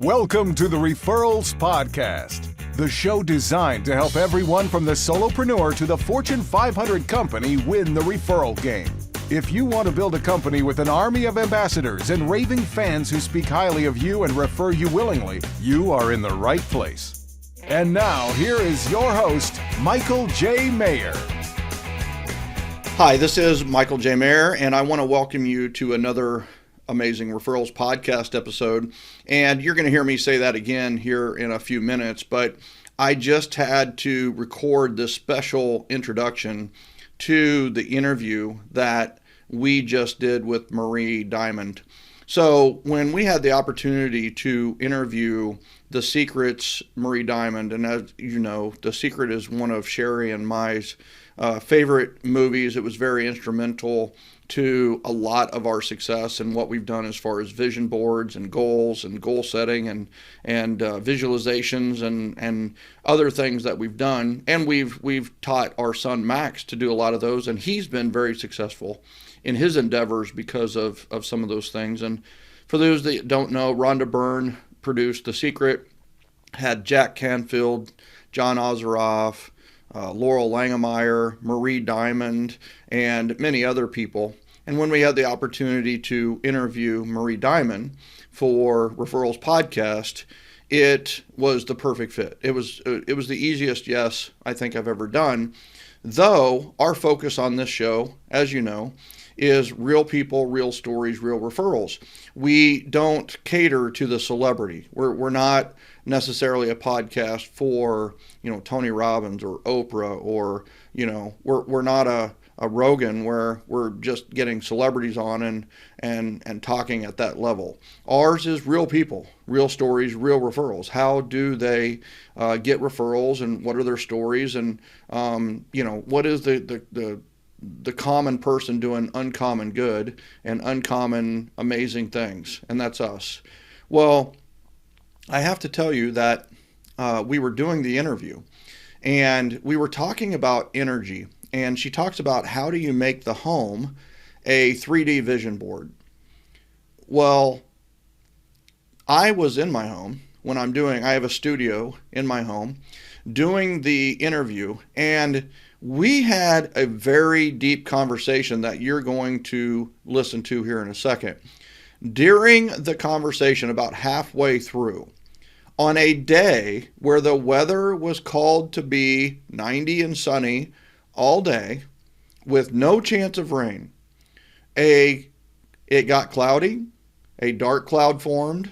Welcome to the Referrals Podcast, the show designed to help everyone from the solopreneur to the Fortune 500 company win the referral game. If you want to build a company with an army of ambassadors and raving fans who speak highly of you and refer you willingly, you are in the right place. And now, here is your host, Michael J. Maher. Hi, this is Michael J. Maher, and I want to welcome you to another amazing Referrals podcast episode. And you're going to hear me say that again here in a few minutes, but I just had to record this special introduction to the interview that we just did with Marie Diamond. So when we had the opportunity to interview The Secret's Marie Diamond, and as you know, The Secret is one of Sherry and my favorite movies. It was very instrumental to a lot of our success and what we've done as far as vision boards and goals and goal setting and visualizations and other things that we've done. And we've taught our son Max to do a lot of those, and he's been very successful in his endeavors because of some of those things. And for those that don't know, Rhonda Byrne produced The Secret, had Jack Canfield, John Ozeroff, Laurel Langemeyer, Marie Diamond, and many other people. And when we had the opportunity to interview Marie Diamond for Referrals Podcast, it was the perfect fit. It was the easiest yes I think I've ever done, though our focus on this show, as you know, is real people, real stories, real referrals. We don't cater to the celebrity. We're not necessarily a podcast for, Tony Robbins or Oprah, or, we're not a Rogan where we're just getting celebrities on and talking at that level. Ours is real people, real stories, real referrals. How do they get referrals, and what are their stories, and what is the common person doing uncommon good and uncommon amazing things, and that's us. Well, I have to tell you that we were doing the interview, and we were talking about energy, and she talks about how do you make the home a 3D vision board. Well, I was in my home when I have a studio in my home, doing the interview, and we had a very deep conversation that you're going to listen to here in a second. During the conversation, about halfway through, on a day where the weather was called to be 90 and sunny all day with no chance of rain, it got cloudy, a dark cloud formed,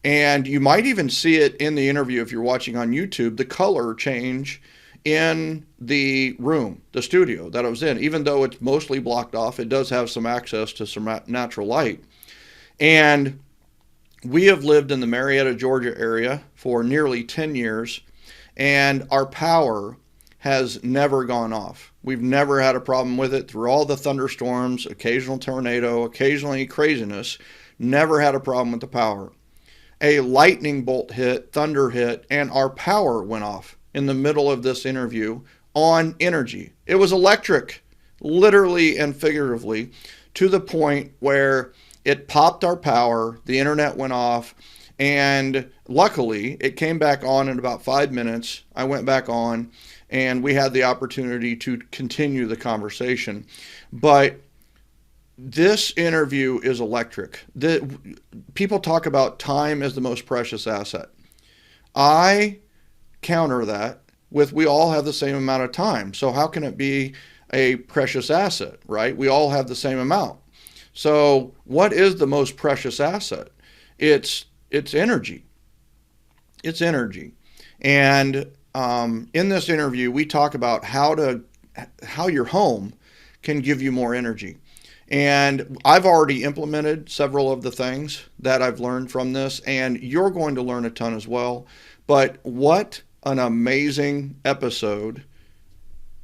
and you might even see it in the interview if you're watching on YouTube, the color change in the room, the studio that I was in. Even though it's mostly blocked off, it does have some access to some natural light. And we have lived in the Marietta, Georgia area for nearly 10 years, and our power has never gone off. We've never had a problem with it through all the thunderstorms, occasional tornado, occasionally craziness, never had a problem with the power. A lightning bolt hit, thunder hit, and our power went off in the middle of this interview on energy. It was electric, literally and figuratively, to the point where it popped our power, the internet went off, and luckily it came back on in about 5 minutes. I went back on, and we had the opportunity to continue the conversation. But this interview is electric. People talk about time as the most precious asset. I counter that with we all have the same amount of time. So how can it be a precious asset, right? We all have the same amount. So what is the most precious asset? It's energy. It's energy. And in this interview, we talk about how your home can give you more energy. And I've already implemented several of the things that I've learned from this, and you're going to learn a ton as well. But what an amazing episode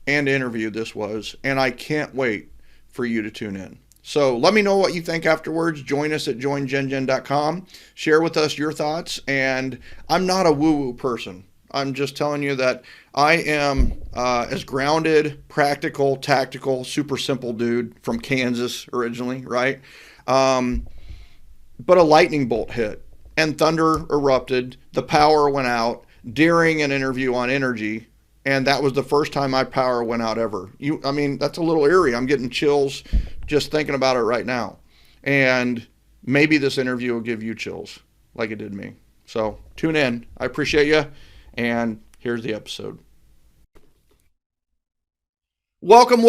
and interview this was, and I can't wait for you to tune in. So let me know what you think afterwards. Join us at joingengen.com. Share with us your thoughts. And I'm not a woo-woo person. I'm just telling you that I am as grounded, practical, tactical, super simple dude from Kansas originally, right? But a lightning bolt hit. and thunder erupted. The power went out during an interview on energy. And that was the first time my power went out ever. That's a little eerie. I'm getting chills just thinking about it right now. And maybe this interview will give you chills like it did me. So tune in. I appreciate you. And here's the episode. Welcome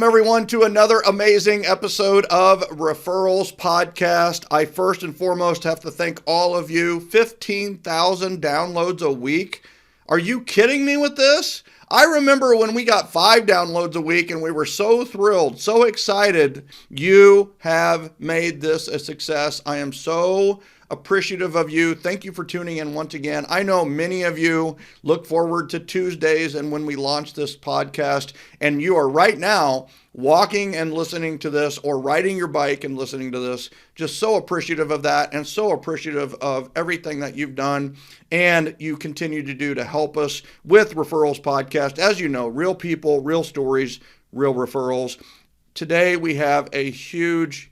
everyone to another amazing episode of Referrals Podcast. I first and foremost have to thank all of you. 15,000 downloads a week. Are you kidding me with this? I remember when we got 5 downloads a week and we were so thrilled, so excited. You have made this a success. I am so appreciative of you. Thank you for tuning in once again. I know many of you look forward to Tuesdays and when we launch this podcast, and you are right now walking and listening to this or riding your bike and listening to this. Just so appreciative of that and so appreciative of everything that you've done and you continue to do to help us with Referrals Podcast. As you know, real people, real stories, real referrals. Today we have a huge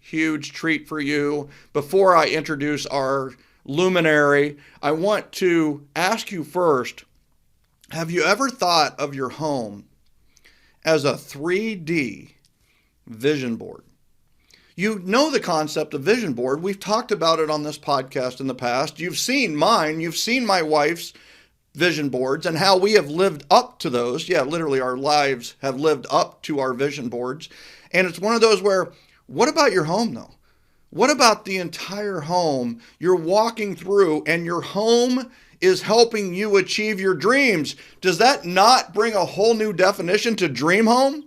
treat for you. Before I introduce our luminary, I want to ask you first, have you ever thought of your home as a 3D vision board? You know the concept of vision board. We've talked about it on this podcast in the past. You've seen mine. You've seen my wife's vision boards and how we have lived up to those. Yeah, literally our lives have lived up to our vision boards. And it's one of those where, what about your home though? What about the entire home you're walking through and your home is helping you achieve your dreams? Does that not bring a whole new definition to dream home?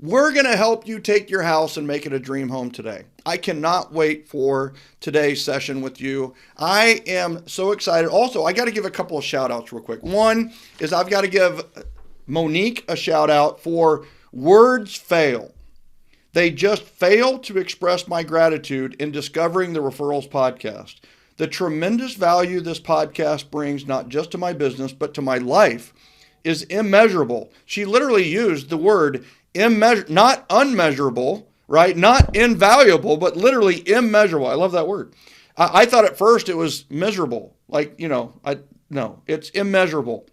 We're going to help you take your house and make it a dream home today. I cannot wait for today's session with you. I am so excited. Also, I got to give a couple of shout outs real quick. One is I've got to give Monique a shout out for Words Fail. They just fail to express my gratitude in discovering the Referrals Podcast. The tremendous value this podcast brings, not just to my business, but to my life, is immeasurable. She literally used the word not unmeasurable, right? Not invaluable, but literally immeasurable. I love that word. I thought at first it was miserable. No, it's immeasurable.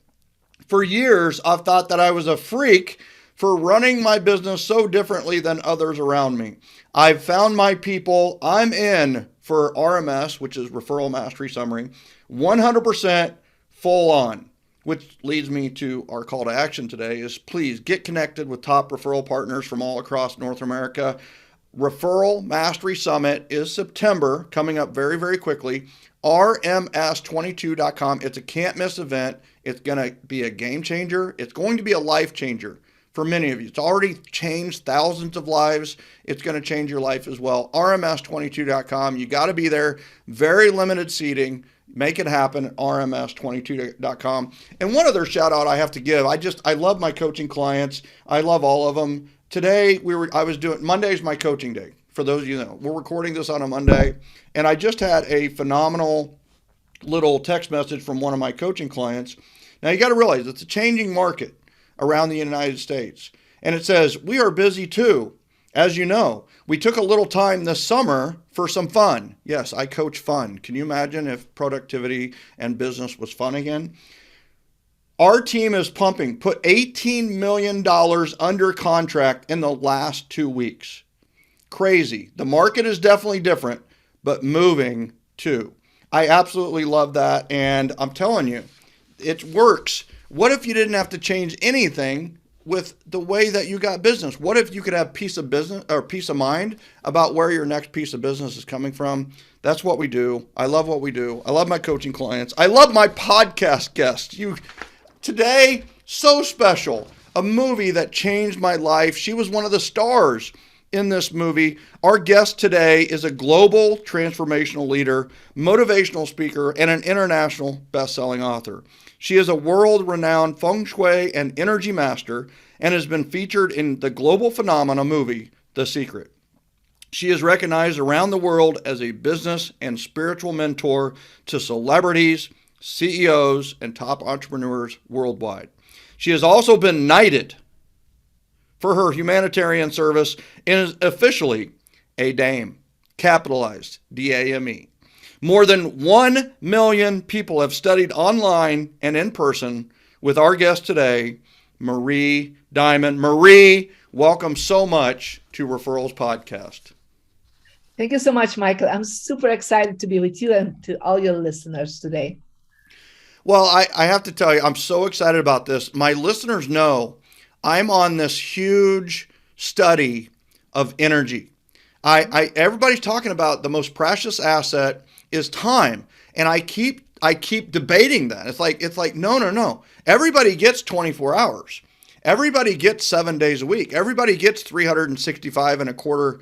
For years, I've thought that I was a freak for running my business so differently than others around me. I've found my people. I'm in for RMS, which is Referral Mastery Summary, 100% full on, which leads me to our call to action today is please get connected with top referral partners from all across North America. Referral Mastery Summit is September, coming up very, very quickly. RMS22.com. It's a can't miss event. It's going to be a game changer. It's going to be a life changer for many of you. It's already changed thousands of lives. It's going to change your life as well. RMS22.com. You got to be there. Very limited seating. Make it happen at RMS22.com. And one other shout out I have to give. I love my coaching clients. I love all of them. Today Monday's my coaching day. For those of you that know, we're recording this on a Monday, and I just had a phenomenal little text message from one of my coaching clients. Now you got to realize it's a changing market around the United States. And it says, we are busy too. As you know, we took a little time this summer for some fun. Yes, I coach fun. Can you imagine if productivity and business was fun again? Our team is pumping, put $18 million under contract in the last 2 weeks. Crazy. The market is definitely different, but moving too. I absolutely love that. And I'm telling you, it works. What if you didn't have to change anything with the way that you got business? What if you could have peace of mind about where your next piece of business is coming from? That's what we do. I love what we do. I love my coaching clients. I love my podcast guests. Today, so special. A movie that changed my life. She was one of the stars in this movie. Our guest today is a global transformational leader, motivational speaker, and an international best-selling author. She is a world-renowned Feng Shui and energy master and has been featured in the global phenomena movie, The Secret. She is recognized around the world as a business and spiritual mentor to celebrities, CEOs, and top entrepreneurs worldwide. She has also been knighted for her humanitarian service and is officially a DAME, capitalized, D-A-M-E. More than 1 million people have studied online and in person with our guest today, Marie Diamond. Marie, welcome so much to Referrals Podcast. Thank you so much, Michael. I'm super excited to be with you and to all your listeners today. Well, I have to tell you, I'm so excited about this. My listeners know I'm on this huge study of energy. Everybody's talking about the most precious asset is time, and I keep debating that. It's like no. Everybody gets 24 hours. Everybody gets 7 days a week. Everybody gets 365 and a quarter,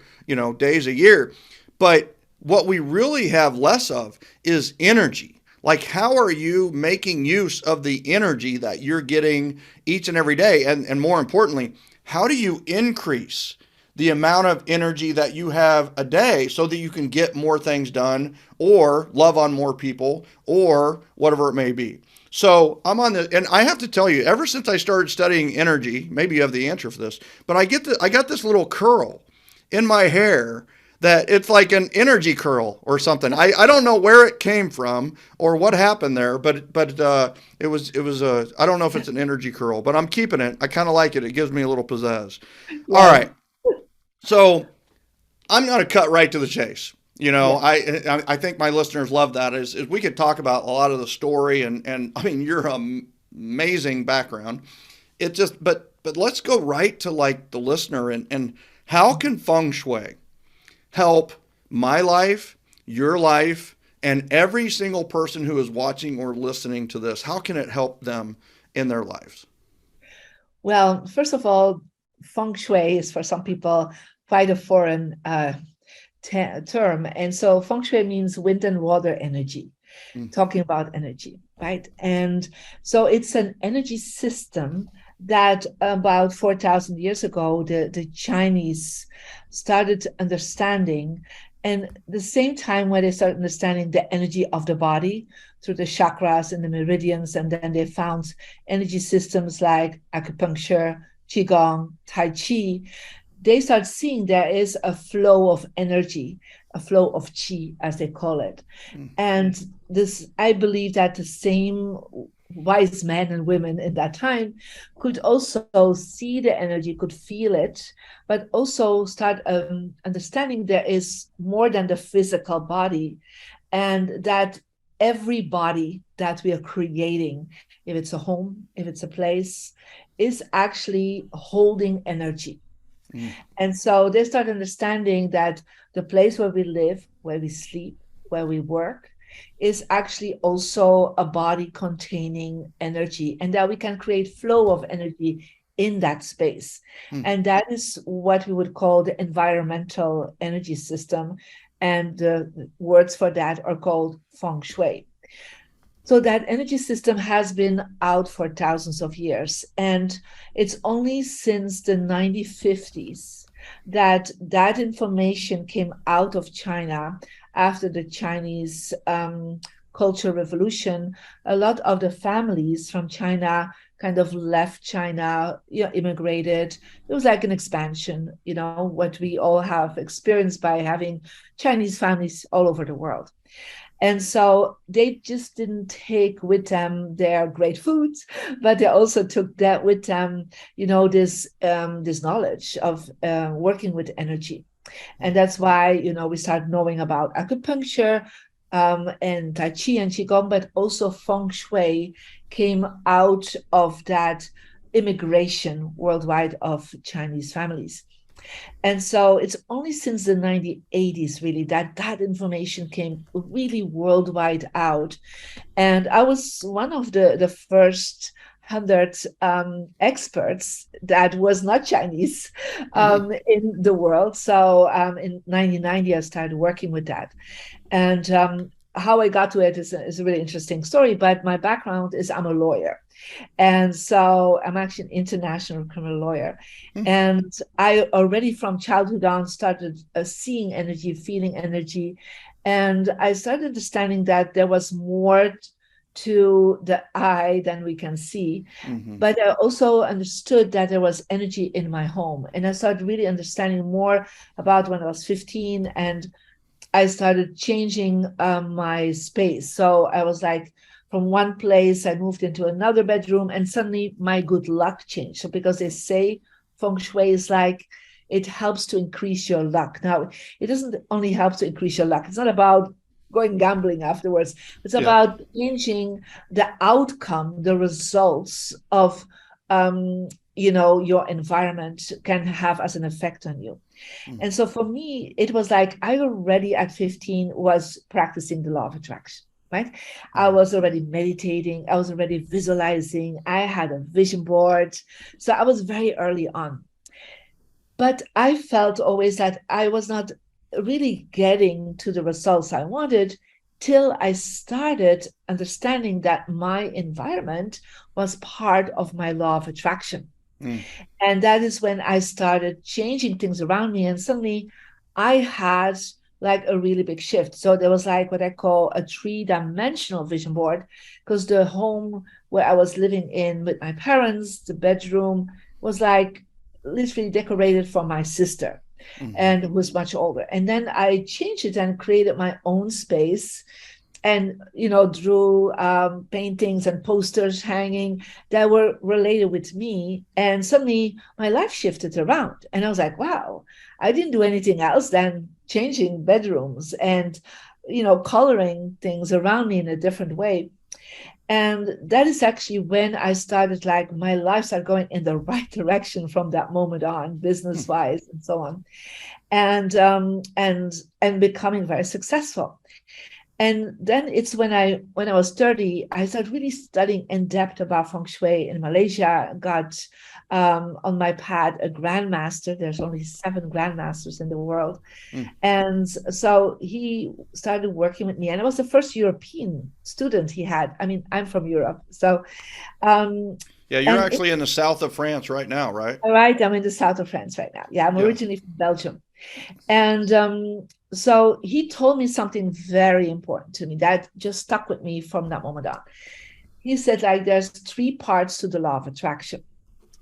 days a year. But what we really have less of is energy. Like, how are you making use of the energy that you're getting each and every day? And more importantly, how do you increase the amount of energy that you have a day so that you can get more things done or love on more people or whatever it may be? So I'm on the, and I have to tell you, ever since I started studying energy, maybe you have the answer for this, but I got this little curl in my hair that it's like an energy curl or something. I don't know where it came from or what happened there, but it was I don't know if it's an energy curl, but I'm keeping it. I kind of like it. It gives me a little pizzazz. Yeah. All right. So I'm going to cut right to the chase. I think my listeners love that is we could talk about a lot of the story and I mean, your amazing background. It just, but let's go right to like the listener and how can Feng Shui help my life, your life, and every single person who is watching or listening to this? How can it help them in their lives? Well, first of all, Feng Shui is for some people quite a foreign term. And so Feng Shui means wind and water energy, talking about energy, right? And so it's an energy system that about 4,000 years ago, the Chinese started understanding. And the same time when they started understanding the energy of the body through the chakras and the meridians, and then they found energy systems like acupuncture, qigong, tai chi, they start seeing there is a flow of energy, a flow of qi, as they call it. And this, I believe that the same wise men and women in that time could also see the energy, could feel it, but also start understanding there is more than the physical body, and that every body that we are creating, if it's a home, if it's a place, is actually holding energy. And so they start understanding that the place where we live, where we sleep, where we work, is actually also a body containing energy, and that we can create flow of energy in that space. And that is what we would call the environmental energy system. And the words for that are called Feng Shui. So that energy system has been out for thousands of years. And it's only since the 1950s that that information came out of China after the Chinese Cultural Revolution. A lot of the families from China kind of left China, immigrated. It was like an expansion, what we all have experienced by having Chinese families all over the world. And so they just didn't take with them their great foods, but they also took that with them, this knowledge of working with energy. And that's why, we start knowing about acupuncture and Tai Chi and Qigong, but also Feng Shui came out of that immigration worldwide of Chinese families. And so it's only since the 1980s, really, that information came really worldwide out. And I was one of the first 100 experts that was not Chinese in the world. So in 1990, I started working with that. And how I got to it is a really interesting story, but my background is I'm a lawyer. And so I'm actually an international criminal lawyer. And I already from childhood on started seeing energy, feeling energy. And I started understanding that there was more to the eye than we can see. But I also understood that there was energy in my home. And I started really understanding more about when I was 15 and I started changing my space. So I was like, from one place, I moved into another bedroom, and suddenly my good luck changed. So because they say Feng Shui is like, it helps to increase your luck. Now, it doesn't only help to increase your luck. It's not about going gambling afterwards. It's about changing the outcome, the results of your environment can have as an effect on you. And so for me, it was like I already at 15 was practicing the law of attraction, right? I was already meditating. I was already visualizing. I had a vision board. So I was very early on. But I felt always that I was not really getting to the results I wanted till I started understanding that my environment was part of my law of attraction. And that is when I started changing things around me. And suddenly I had like a really big shift. So there was like what I call a 3-dimensional vision board, because the home where I was living in with my parents, the bedroom was like literally decorated for my sister and who was much older. And then I changed it and created my own space and drew paintings and posters hanging that were related with me, and suddenly my life shifted around, and I was like, wow, I didn't do anything else than changing bedrooms and coloring things around me in a different way. And that is actually when I started, like, my life started going in the right direction from that moment on, business wise and so on, and becoming very successful. And then it's when I was 30, I started really studying in depth about Feng Shui in Malaysia, got on my path a grandmaster. There's only 7 grandmasters in the world. And so he started working with me. And I was the first European student he had. I mean, I'm from Europe. So yeah, you're actually in the south of France right now, right? All right. I'm in the south of France right now. Yeah, I'm originally from Belgium. And so he told me something very important to me that just stuck with me from that moment on. He said, like, there's 3 parts to the law of attraction.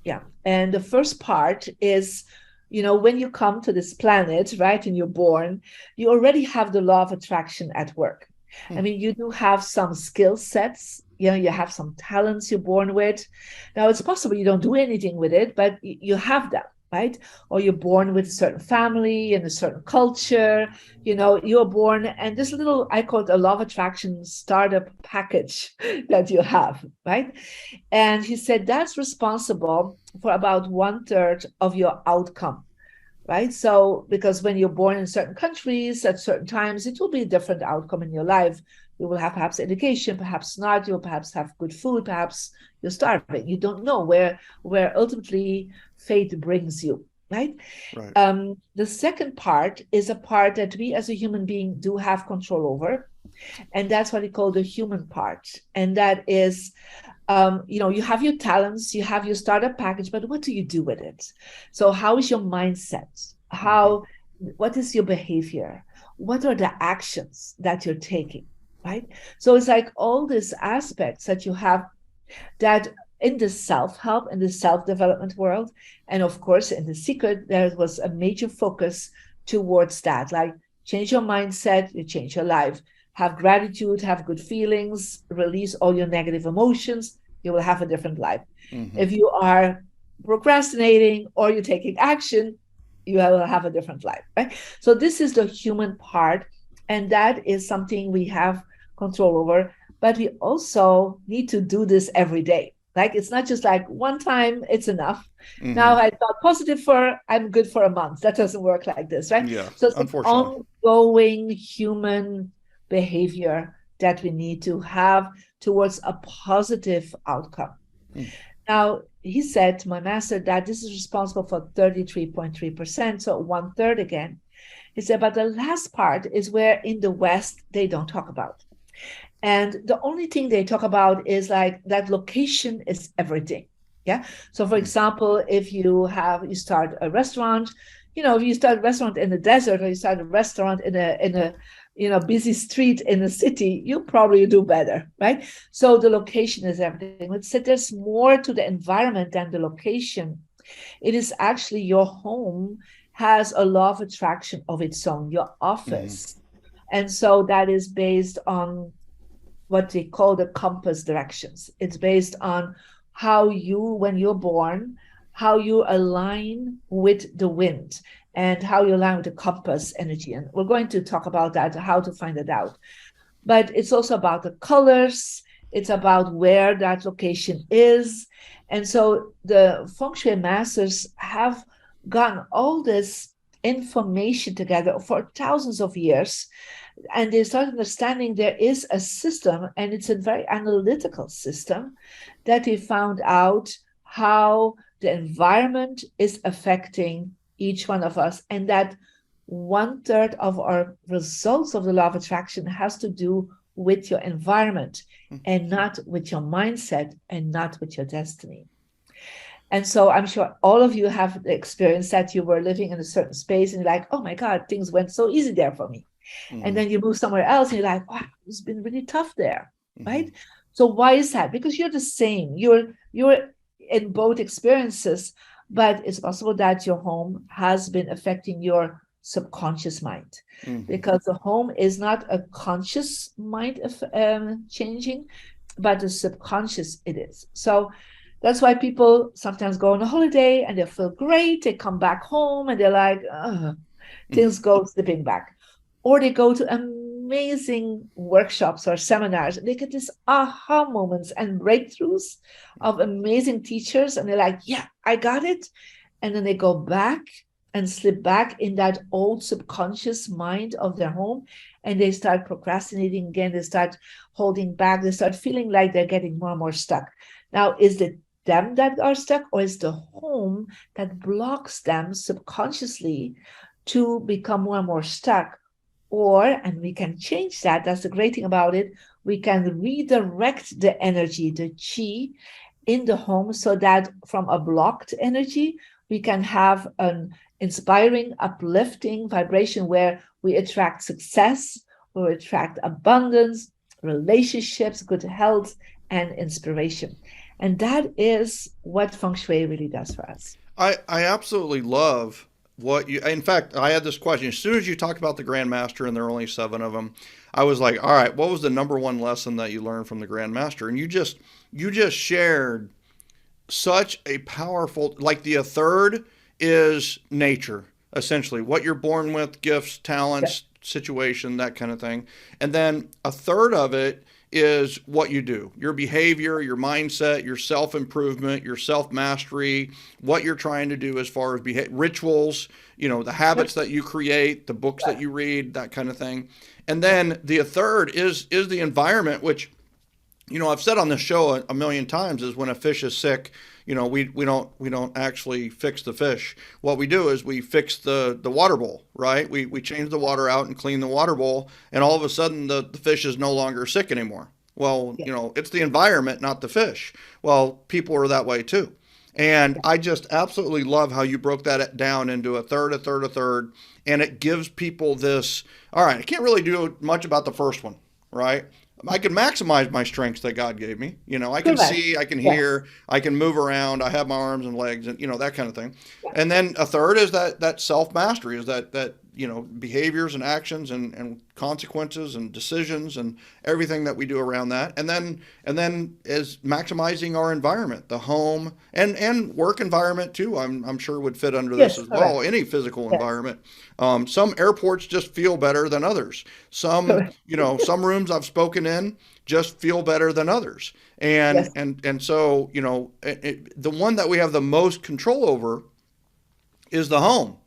Yeah. And the first part is, when you come to this planet, right, and you're born, you already have the law of attraction at work. I mean, you do have some skill sets, you have some talents you're born with. Now, it's possible you don't do anything with it, but you have them, right? Or you're born with a certain family and a certain culture, you're born, and this little, I call it a law of attraction startup package that you have, right? And he said that's responsible for about 1/3 of your outcome, right? So, because when you're born in certain countries at certain times, it will be a different outcome in your life. You will have perhaps education, perhaps not. You'll perhaps have good food, perhaps you're starving. You don't know where ultimately fate brings you, right? The second part is a part that we as a human being do have control over. And that's what we call the human part. And that is, you have your talents, you have your startup package, but what do you do with it? So how is your mindset? What is your behavior? What are the actions that you're taking, right? So it's like all these aspects that you have that in the self-help, in the self-development world, and of course in The Secret, there was a major focus towards that, like change your mindset, you change your life. Have gratitude, have good feelings, release all your negative emotions, you will have a different life. If you are procrastinating or you're taking action, you will have a different life, right? So this is the human part, and that is something we have control over, but we also need to do this every day. Like, it's not just like one time, it's enough. Now I thought positive I'm good for a month. That doesn't work like this, right? Yeah, so it's an unfortunately. ongoing human behavior that we need to have towards a positive outcome. Now, he said, my master, that this is responsible for 33.3%, so 1/3 again. He said, but the last part is where in the West they don't talk about. And the only thing they talk about is like that location is everything. Yeah. So for example, if you start a restaurant, if you start a restaurant in the desert, or you start a restaurant in a busy street in the city, you probably do better, right? So the location is everything. Let's say there's more to the environment than the location. It is actually your home has a law of attraction of its own. Your office, And so that is based on what they call the compass directions. It's based on how you, when you're born, how you align with the wind and how you align with the compass energy. And we're going to talk about that, how to find it out. But it's also about the colors, it's about where that location is. And so the Feng Shui masters have gotten all this information together for thousands of years, and they start understanding there is a system, and it's a very analytical system, that they found out how the environment is affecting each one of us, and that 1/3 of our results of the law of attraction has to do with your environment and not with your mindset and not with your destiny. And so I'm sure all of you have the experience that you were living in a certain space and you're like, oh my God, things went so easy there for me. And then you move somewhere else and you're like, wow, it's been really tough there, right? So why is that? Because you're the same. You're in both experiences, but it's possible that your home has been affecting your subconscious mind, because the home is not a conscious mind of changing, but the subconscious it is. So that's why people sometimes go on a holiday and they feel great. They come back home and they're like, things go slipping back. Or they go to amazing workshops or seminars and they get these aha moments and breakthroughs of amazing teachers. And they're like, yeah, I got it. And then they go back and slip back in that old subconscious mind of their home. And they start procrastinating again. They start holding back. They start feeling like they're getting more and more stuck. Now, is it them that are stuck, or is the home that blocks them subconsciously to become more and more stuck? Or, and we can change that, that's the great thing about it, we can redirect the energy, the chi in the home, so that from a blocked energy, we can have an inspiring, uplifting vibration where we attract success, we attract abundance, relationships, good health, and inspiration. And that is what Feng Shui really does for us. I absolutely love what you, in fact, I had this question. As soon as you talked about the Grand Master, and there are only 7 of them, I was like, all right, what was the number one lesson that you learned from the Grand Master? And you just shared such a powerful, like the 1/3 is nature, essentially, what you're born with, gifts, talents, situation, that kind of thing. And then 1/3 of it is what you do, your behavior, your mindset, your self-improvement, your self-mastery, what you're trying to do as far as rituals, the habits that you create, the books that you read, that kind of thing. And then the 1/3 is the environment, which, I've said on this show a million times, is when a fish is sick, we don't actually fix the fish. What we do is we fix the water bowl, right? We change the water out and clean the water bowl, and all of a sudden the fish is no longer sick anymore. Well, it's the environment, not the fish. Well, people are that way too. And I just absolutely love how you broke that down into 1/3, 1/3, 1/3, and it gives people this, all right, I can't really do much about the first one, right? I can maximize my strengths that God gave me. I can see, I can hear, I can move around, I have my arms and legs, and that kind of thing. And then 1/3 is that self-mastery, is that behaviors and actions and consequences and decisions and everything that we do around that. And then is maximizing our environment, the home and work environment too. I'm sure would fit under this as well. Any physical environment. Some airports just feel better than others. Some some rooms I've spoken in just feel better than others. And so the one that we have the most control over is the home.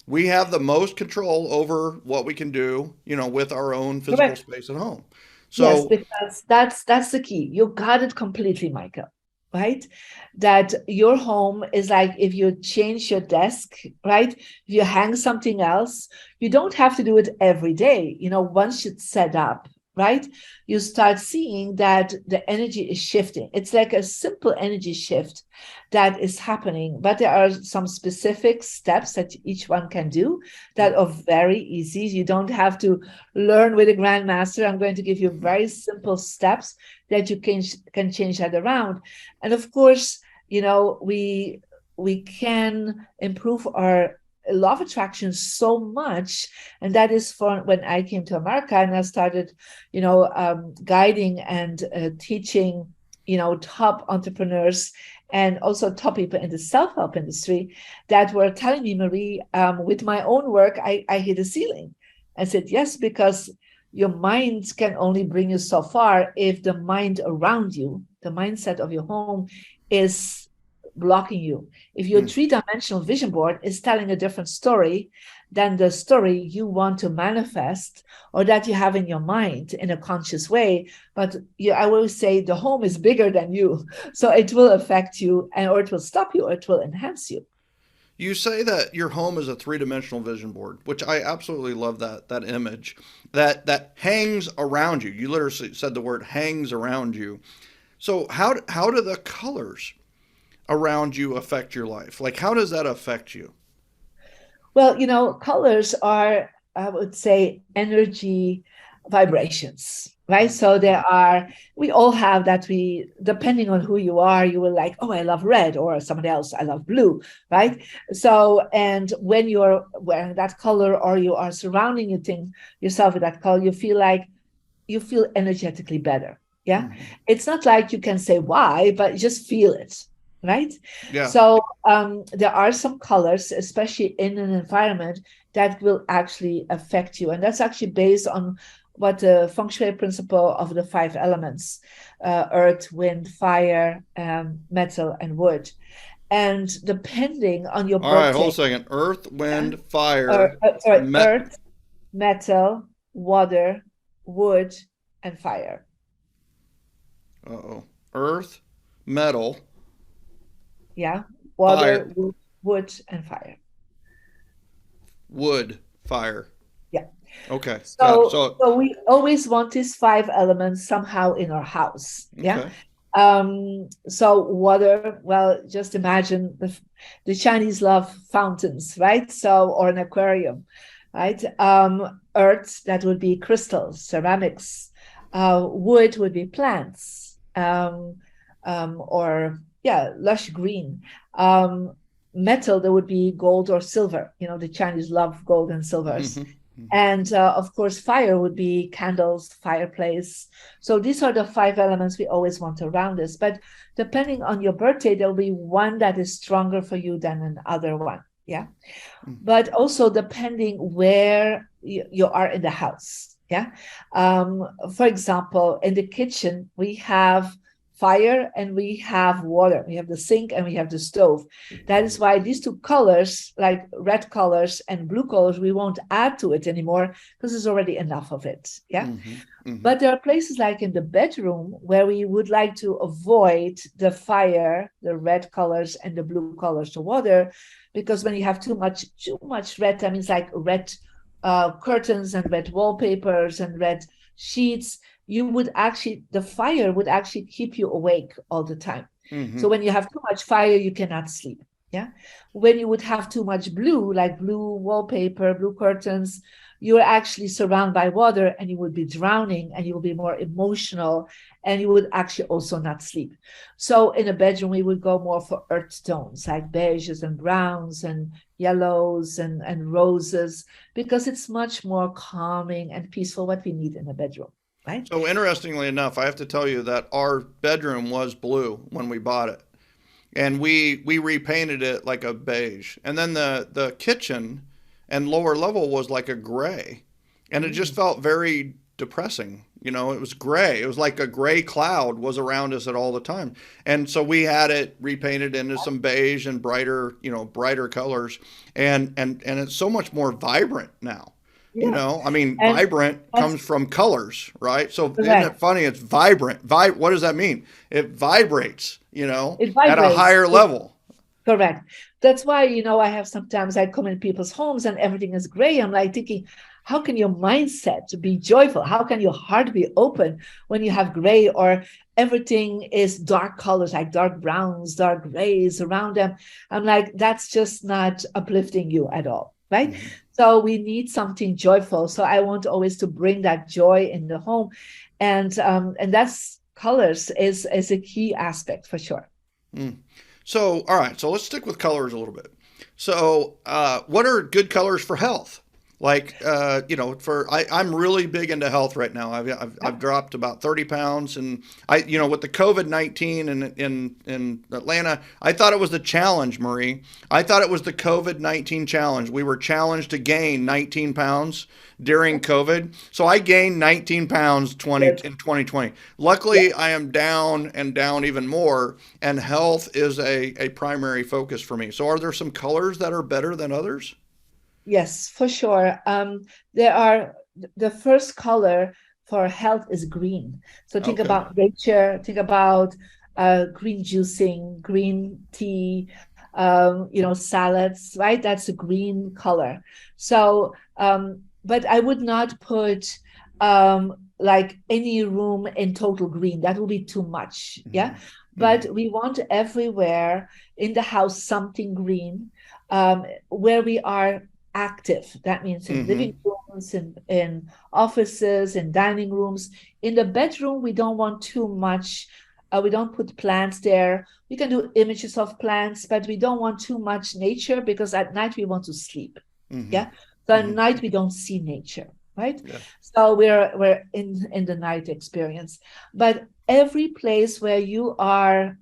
We have the most control over what we can do, with our own physical space at home. So yes, because that's the key. You got it completely, Michael, right? That your home is like, if you change your desk, right? If you hang something else, you don't have to do it every day. Once it's set up, right? You start seeing that the energy is shifting. It's like a simple energy shift that is happening, but there are some specific steps that each one can do that are very easy. You don't have to learn with a Grand Master. I'm going to give you very simple steps that you can change that around. And of course, we can improve our law of attraction so much. And that is for when I came to America and I started, guiding and teaching, top entrepreneurs and also top people in the self-help industry that were telling me, Marie, with my own work, I hit a ceiling. I said, yes, because your mind can only bring you so far if the mind around you, the mindset of your home, is blocking you. If your three-dimensional vision board is telling a different story than the story you want to manifest or that you have in your mind in a conscious way, but I will say the home is bigger than you, so it will affect you, or it will stop you, or it will enhance you. You say that your home is a three-dimensional vision board, which I absolutely love that image that hangs around you. You literally said the word hangs around you. So how do the colors around you affect your life? Like, how does that affect you? Well, colors are, I would say, energy vibrations, right? So we all have that. Depending on who you are, you will like, oh, I love red, or somebody else, I love blue, right? So, and when you're wearing that color or you are surrounding yourself with that color, you feel energetically better. Yeah. Mm-hmm. It's not like you can say why, but you just feel it. Right. Yeah. So there are some colors, especially in an environment, that will actually affect you. And that's actually based on what the Feng Shui principle of the 5 elements, earth, wind, fire, metal, and wood. And depending on your birthday. All right, hold a second. Earth, wind, fire. Earth, metal, water, wood, and fire. Uh-oh. Earth, metal. Yeah. Water, fire. Wood, and fire. Wood, fire. Yeah. Okay. So we always want these 5 elements somehow in our house. Yeah. Okay. So water, well, just imagine the Chinese love fountains, right? So, or an aquarium, right? Earth, that would be crystals, ceramics. Wood would be plants, or lush green. Metal, there would be gold or silver. The Chinese love gold and silvers. Mm-hmm. And of course, fire would be candles, fireplace. So these are the 5 elements we always want around us. But depending on your birthday, there'll be one that is stronger for you than another one. Yeah. Mm-hmm. But also depending where you are in the house. Yeah. For example, in the kitchen, we have fire and we have water. We have the sink and we have the stove. That is why these 2 colors, like red colors and blue colors, we won't add to it anymore because there's already enough of it. Yeah. Mm-hmm. Mm-hmm. But there are places like in the bedroom where we would like to avoid the fire, the red colors and the blue colors, the water, because when you have too much red, that means like red curtains and red wallpapers and red sheets, the fire would actually keep you awake all the time. Mm-hmm. So when you have too much fire, you cannot sleep. Yeah. When you would have too much blue, like blue wallpaper, blue curtains, you're actually surrounded by water and you would be drowning and you will be more emotional and you would actually also not sleep. So in a bedroom, we would go more for earth tones like beiges and browns and yellows and roses, because it's much more calming and peaceful, what we need in a bedroom. Right. So interestingly enough, I have to tell you that our bedroom was blue when we bought it, and we repainted it like a beige, and then the kitchen and lower level was like a gray, and it just felt very depressing. It was gray. It was like a gray cloud was around us at all the time, and so we had it repainted into some beige and brighter colors, and it's so much more vibrant now. Yeah. Vibrant comes from colors, right? So isn't it funny? It's vibrant. What does that mean? It vibrates, it vibrates at a higher level. Correct. That's why, I come in people's homes and everything is gray. I'm like thinking, how can your mindset be joyful? How can your heart be open when you have gray, or everything is dark colors, like dark browns, dark grays around them? I'm like, that's just not uplifting you at all. Right. Mm-hmm. So we need something joyful. So I want always to bring that joy in the home. And that's colors is a key aspect for sure. Mm. So, all right. So let's stick with colors a little bit. So, what are good colors for health? Like, I'm really big into health right now. I've dropped about 30 pounds, and with the COVID-19 in Atlanta, I thought it was the challenge, Marie. I thought it was the COVID-19 challenge. We were challenged to gain 19 pounds during COVID. So I gained 19 pounds in 2020. Luckily, I am down and down even more, and health is a primary focus for me. So are there some colors that are better than others? Yes, for sure. There are the first color for health is green. So think Okay. about nature, think about green juicing, green tea, salads, right? That's a green color. So, but I would not put like any room in total green. That will be too much. Yeah. But we want everywhere in the house something green where we are active. That means in living rooms, in offices, in dining rooms. In the bedroom, we don't want too much. We don't put plants there. We can do images of plants, but we don't want too much nature because at night we want to sleep. Yeah. So at night we don't see nature, right? Yeah. So we're in the night experience. But every place where you are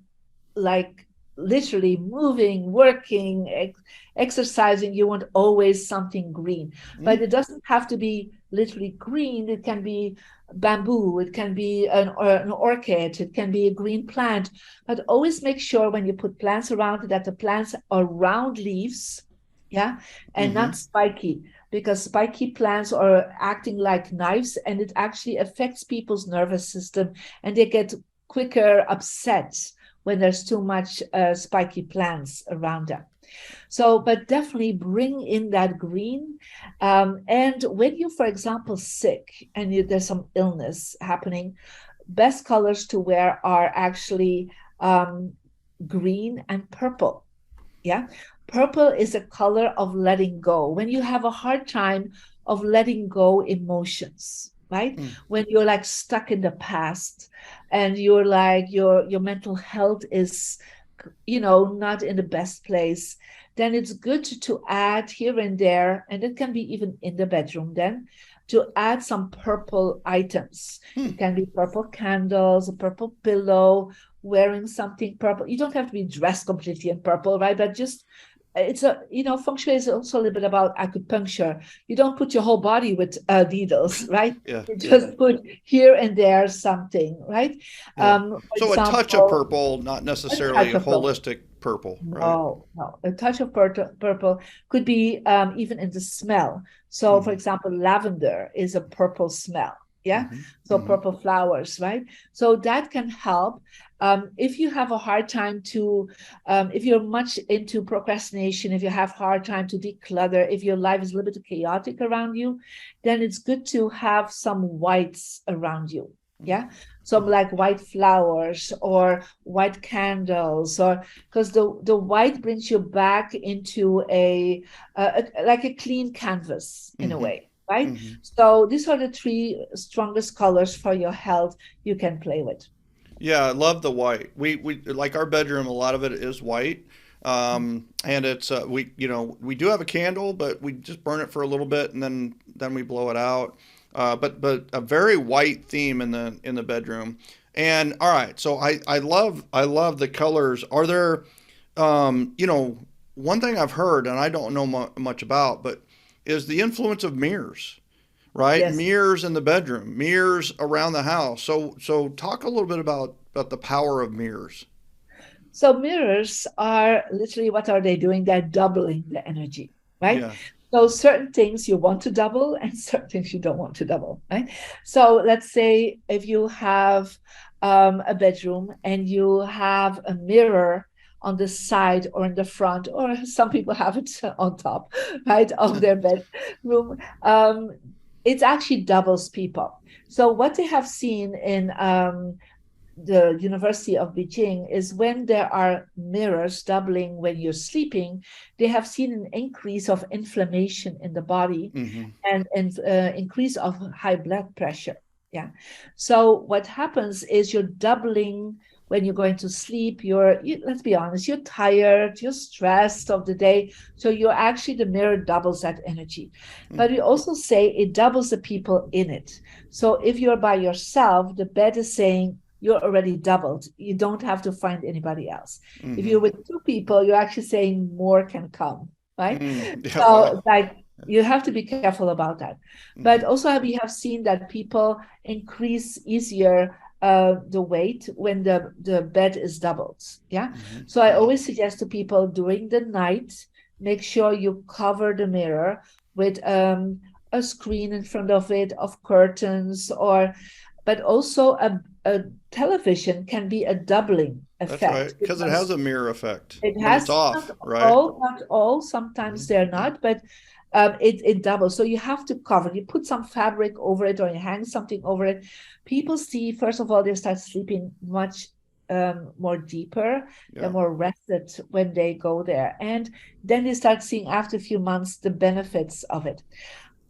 like literally moving, working, exercising, you want always something green. But it doesn't have to be literally green. It can be bamboo, it can be an orchid, it can be a green plant. But always make sure when you put plants around that the plants are round leaves, yeah, and not spiky, because spiky plants are acting like knives and it actually affects people's nervous system and they get quicker upset when there's too much spiky plants around them. So, but definitely bring in that green. And when you, for example, sick and there's some illness happening, best colors to wear are actually green and purple. Yeah. Purple is a color of letting go. When you have a hard time of letting go emotions, right? When you're like stuck in the past and you're like your mental health is not in the best place, then it's good to add here and there, and it can be even in the bedroom then, to add some purple items. It can be purple candles, a purple pillow, wearing something purple. You don't have to be dressed completely in purple, right? But just feng shui is also a little bit about acupuncture. You don't put your whole body with needles, right? Yeah. You just put here and there something, right? Yeah. For So a touch of example, purple, not a necessarily touch a of purple. holistic purple, right? No, no. A touch of purple could be even in the smell. So, for example, lavender is a purple smell. Yeah. So purple flowers, right? So that can help. If you have a hard time if you're much into procrastination, if you have hard time to declutter, if your life is a little bit chaotic around you, then it's good to have some whites around you. Yeah. Some like white flowers or white candles, or because the white brings you back into like a clean canvas in a way, right? So these are the three strongest colors for your health you can play with. Yeah, I love the white. We like our bedroom. A lot of it is white, and it's we do have a candle, but we just burn it for a little bit and then we blow it out. But a very white theme in the bedroom. And all right, so I love the colors. Are there, one thing I've heard and I don't know much about, but is the influence of mirrors, right? Yes. Mirrors in the bedroom, mirrors around the house. So talk a little bit about the power of mirrors. So mirrors are literally, what are they doing? They're doubling the energy, right? Yeah. So certain things you want to double and certain things you don't want to double, right? So let's say if you have a bedroom and you have a mirror on the side or in the front, or some people have it on top, right, of their bedroom, it actually doubles people. So what they have seen in the University of Beijing is when there are mirrors doubling when you're sleeping, they have seen an increase of inflammation in the body and increase of high blood pressure. Yeah. So what happens is you're doubling when you're going to sleep, let's be honest, you're tired, you're stressed of the day. So the mirror doubles that energy. But we also say it doubles the people in it. So if you're by yourself, the bed is saying you're already doubled. You don't have to find anybody else. If you're with two people, you're actually saying more can come, right? Yeah, So wow. you have to be careful about that. But also we have seen that people increase easier the weight when the bed is doubled. Yeah. So I always suggest to people during the night, make sure you cover the mirror with a screen in front of it, of curtains, but also a television can be a doubling That's right. effect Because it has because a mirror effect it when it's has not off, right? all, not all. Sometimes they're not, but it doubles. So you have to cover. You put some fabric over it, or you hang something over it. People see, first of all, they start sleeping much more deeper. They're Yeah. more rested when they go there, and then they start seeing after a few months the benefits of it.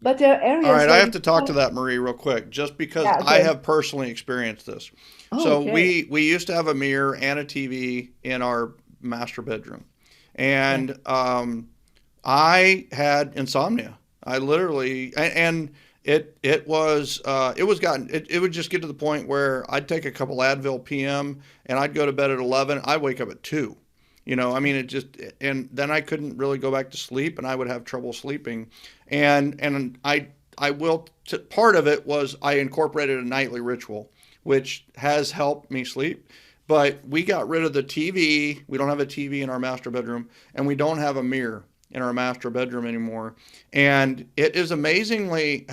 But there are All areas right, I where have we to talk to don't. that, Marie, real quick, just because Yeah. I Okay. have personally experienced this. Oh, So okay. we used to have a mirror and a TV in our master bedroom, Yeah. and I had insomnia. I literally and it would just get to the point where I'd take a couple Advil PM and I'd go to bed at 11. I'd wake up at 2. I mean, it just, and then I couldn't really go back to sleep, and I would have trouble sleeping. And I will, part of it was I incorporated a nightly ritual, which has helped me sleep. But we got rid of the TV. We don't have a TV in our master bedroom, and we don't have a mirror in our master bedroom anymore. And it is amazingly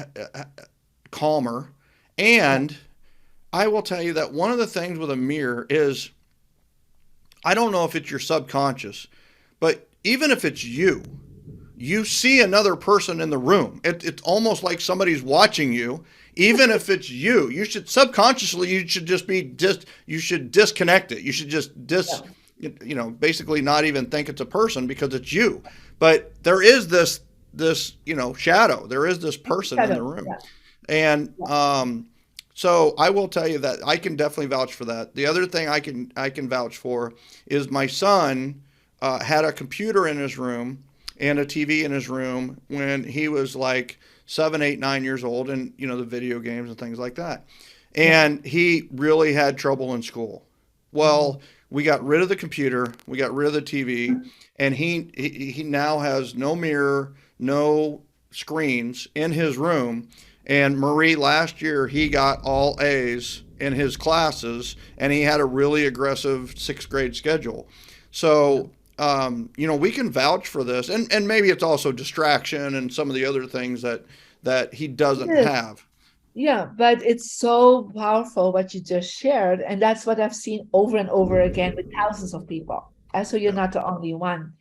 calmer. And I will tell you that one of the things with a mirror is, I don't know if it's your subconscious, but even if it's you see another person in the room. It's almost like somebody's watching you. Even if it's you should subconsciously, you should disconnect it. You should just basically not even think it's a person because it's you. But there is this shadow. There is this person in the room. Yeah. And Yeah. so I will tell you that I can definitely vouch for that. The other thing I can vouch for is my son had a computer in his room and a TV in his room when he was like 7, 8, 9 years old, and the video games and things like that. And he really had trouble in school. Well, we got rid of the computer, we got rid of the TV, and he now has no mirror, no screens in his room. And Marie, last year, he got all A's in his classes, and he had a really aggressive 6th grade schedule. So, we can vouch for this, and maybe it's also distraction and some of the other things that he doesn't Yes. have. Yeah, but it's so powerful what you just shared. And that's what I've seen over and over again with thousands of people. And so you're Yeah. not the only one.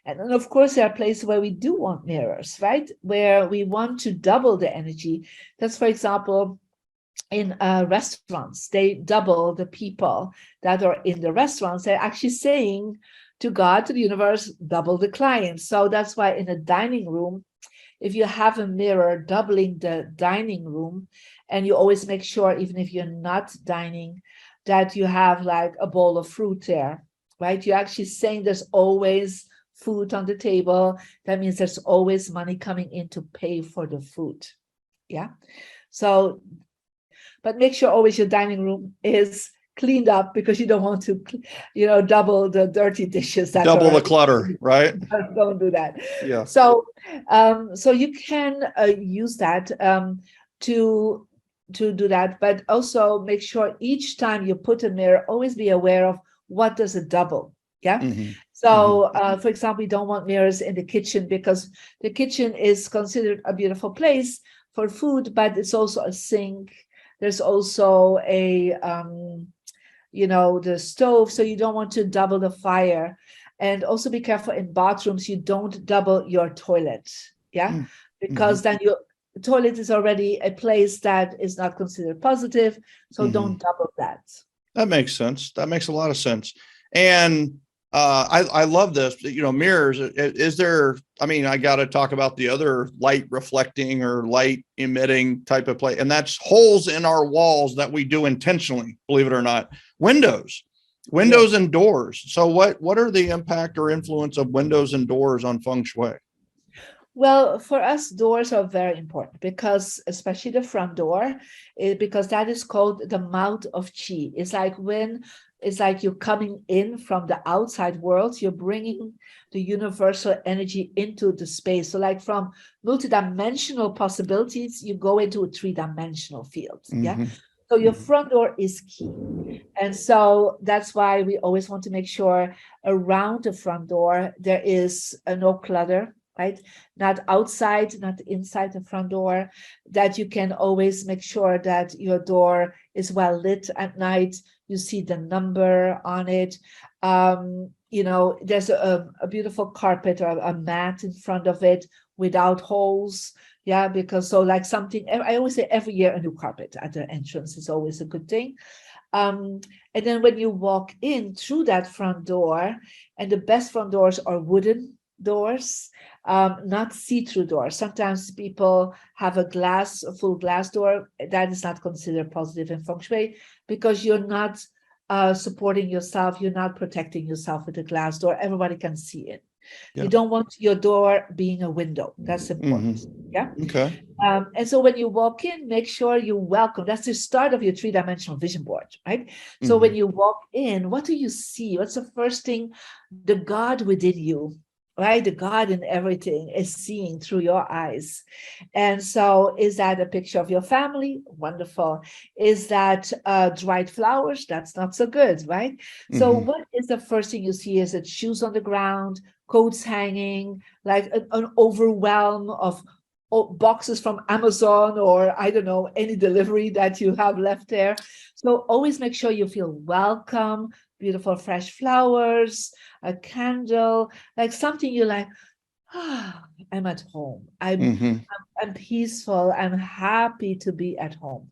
And then, of course, there are places where we do want mirrors, right? Where we want to double the energy. That's, for example, in restaurants, they double the people that are in the restaurants. They're actually saying to God, to the universe, double the clients. So that's why in a dining room, if you have a mirror doubling the dining room, and you always make sure, even if you're not dining, that you have like a bowl of fruit there, right? You're actually saying there's always food on the table. That means there's always money coming in to pay for the food. Yeah. So, but make sure always your dining room is cleaned up, because you don't want to, double the dirty dishes that Double are. the clutter, right? Don't do that. Yeah. So, so you can use that to do that, but also make sure each time you put a mirror, always be aware of what does it double. Yeah. Mm-hmm. So, for example, we don't want mirrors in the kitchen, because the kitchen is considered a beautiful place for food, but it's also a sink. There's also the stove, so you don't want to double the fire. And also be careful in bathrooms, you don't double your toilet. Yeah. Because then your toilet is already a place that is not considered positive. So don't double that. That makes sense. That makes a lot of sense. And I love this. Mirrors. Is there? I mean, I got to talk about the other light reflecting or light emitting type of play, and that's holes in our walls that we do intentionally. Believe it or not, windows. Windows and doors. So what are the impact or influence of windows and doors on feng shui? Well, for us, doors are very important because, especially the front door, because that is called the mouth of qi. It's like you're coming in from the outside world, you're bringing the universal energy into the space. So, like from multidimensional possibilities, you go into a three-dimensional field. Yeah. So your front door is key. And so that's why we always want to make sure around the front door there is no clutter, right? Not outside, not inside the front door, that you can always make sure that your door is well lit at night. You see the number on it. There's a beautiful carpet or a mat in front of it without holes. Yeah, because so like something, I always say every year a new carpet at the entrance is always a good thing. And then when you walk in through that front door, and the best front doors are wooden doors, not see-through doors. Sometimes people have a full glass door. That is not considered positive in feng shui because you're not supporting yourself. You're not protecting yourself with a glass door. Everybody can see it. Yeah. You don't want your door being a window. That's important. Yeah. Okay. And so when you walk in, make sure you welcome. That's the start of your three-dimensional vision board, right? So when you walk in, what do you see? What's the first thing? The God within you, right? The God in everything is seeing through your eyes. And so is that a picture of your family? Wonderful. Is that dried flowers? That's not so good, right? So what is the first thing you see? Is it shoes on the ground, coats hanging, like an overwhelm of boxes from Amazon or I don't know, any delivery that you have left there? So always make sure you feel welcome, beautiful fresh flowers, a candle, like something you like, I'm at home. I'm peaceful. I'm happy to be at home.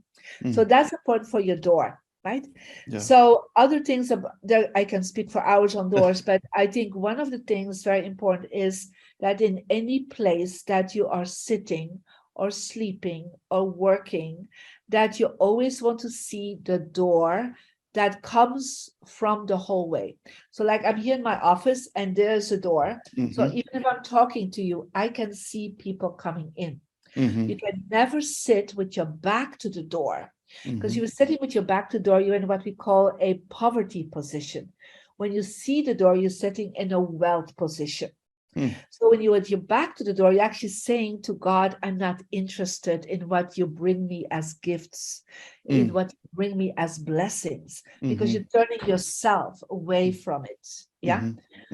So that's important for your door, right? Yeah. So other things that I can speak for hours on doors, but I think one of the things very important is that in any place that you are sitting or sleeping or working, that you always want to see the door that comes from the hallway. So like I'm here in my office and there's a door. So even if I'm talking to you, I can see people coming in. You can never sit with your back to the door because you're sitting with your back to the door, you're in what we call a poverty position. When you see the door, you're sitting in a wealth position. So when you're with your back to the door, you're actually saying to God, I'm not interested in what you bring me as gifts, in what you bring me as blessings, because you're turning yourself away from it. Yeah.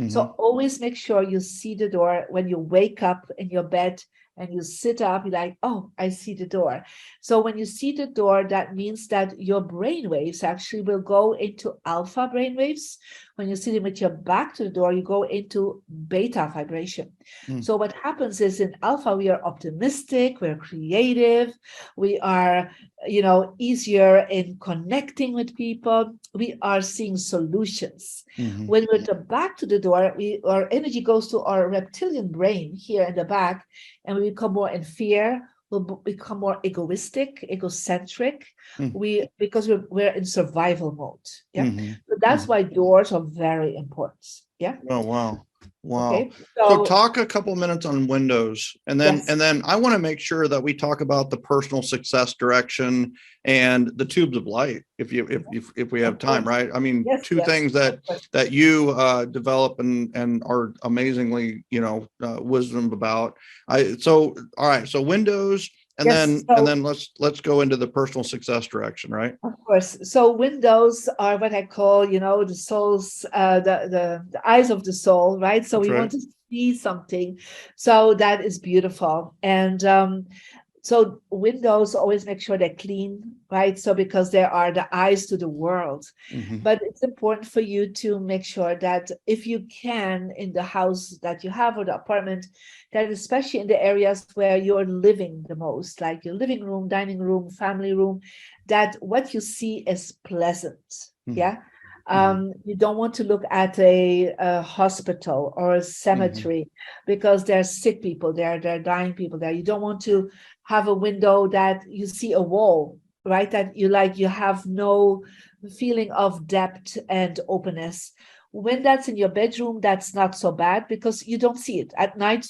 So always make sure you see the door when you wake up in your bed and you sit up, you're like, oh, I see the door. So when you see the door, that means that your brain waves actually will go into alpha brain waves. When you're sitting with your back to the door, you go into beta vibration. So what happens is in alpha, we are optimistic, we're creative, we are, easier in connecting with people. We are seeing solutions. When we're at the back to the door, our energy goes to our reptilian brain here in the back, and we become more in fear. We'll become more egocentric. Because we're in survival mode. Yeah. So that's why doors are very important. Yeah. Oh, wow. Okay, so talk a couple minutes on windows, and then I want to make sure that we talk about the personal success direction and the tubes of light if we have time, right? I mean, two things that you develop and are amazingly wisdom about. All right, so windows. And then let's go into the personal success direction, right? Of course. So windows are what I call, the soul's, the eyes of the soul, right? So we want to see something. So that is beautiful. And so windows always make sure they're clean, right? So because they are the eyes to the world. But it's important for you to make sure that if you can, in the house that you have or the apartment, that especially in the areas where you're living the most, like your living room, dining room, family room, that what you see is pleasant. Yeah. You don't want to look at a hospital or a cemetery because there's sick people there are dying people there. You don't want to have a window that you see a wall right? That you have no feeling of depth and openness. When that's in your bedroom, that's not so bad because you don't see it. At night,